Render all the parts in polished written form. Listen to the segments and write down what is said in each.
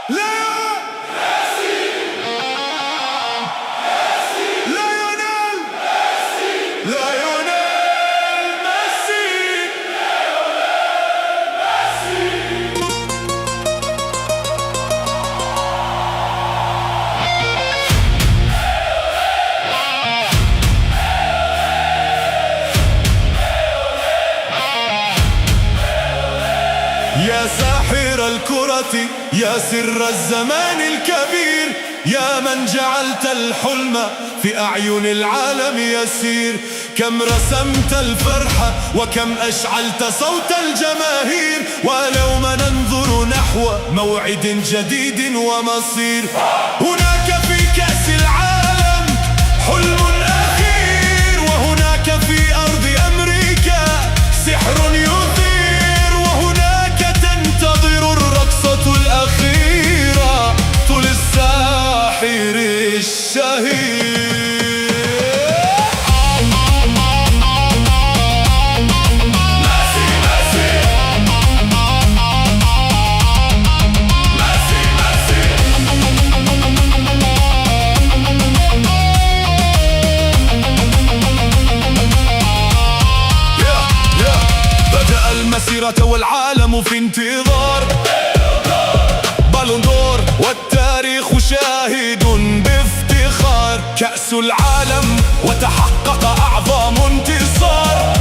يا ساحر الكرة، يا سر الزمان الكبير، يا من جعلت الحلم في أعين العالم يسير. كم رسمت الفرحة وكم أشعلت صوت الجماهير، واليوم ننظر نحو موعد جديد ومصير. هناك في كأس العالم حلم أخير، وهناك في أرض أمريكا سحر يثير، وهناك تنتظر الرقصة الأخيرة طول الساحر الشهير. المسيرة والعالم في انتظار بالون دور، والتاريخ شاهد بافتخار. كأس العالم وتحقق أعظم انتصار،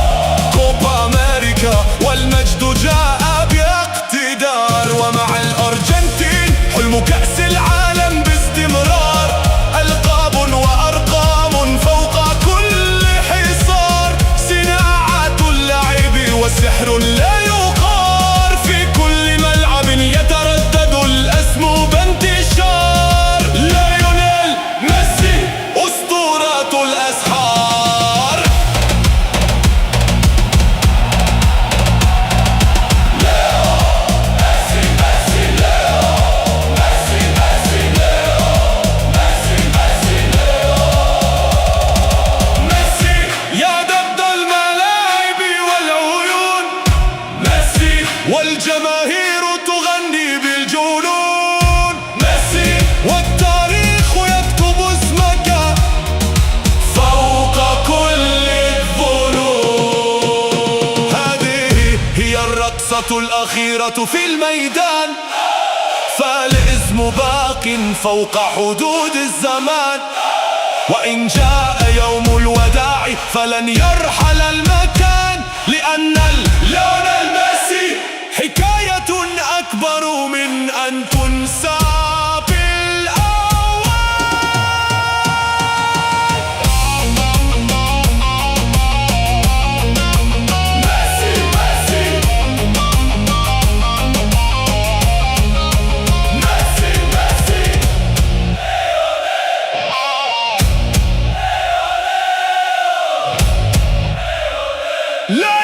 كوبا أمريكا والمجد جاء باقتدار. ومع الأرجنتين حلم كأس العالم باستمرار، ألقاب وأرقام فوق كل حصار. صناعة اللعب وسحر لا يقار، في كل ملعب يتردد الاسم بانتشار. ليونيل ميسي أسطورة الأسحار. ليو ميسي ميسي ليو ميسي ميسي ليو ميسي ميسي ليو ميسي يا ضد الملاعب والعيون. ميسي والجماهير تغني بالجنون. ميسي والتاريخ يكتب اسمك فوق كل الظنون. هذه هي الرقصة الأخيرة في الميدان، فالاسم باق فوق حدود الزمان. وإن جاء يوم الوداع فلن يرحل المكان، لأن ليونيل ميسي حكاية أكبر من أن تنسى بالأوان. ميسي ميسي ميسي ميسي ليونيل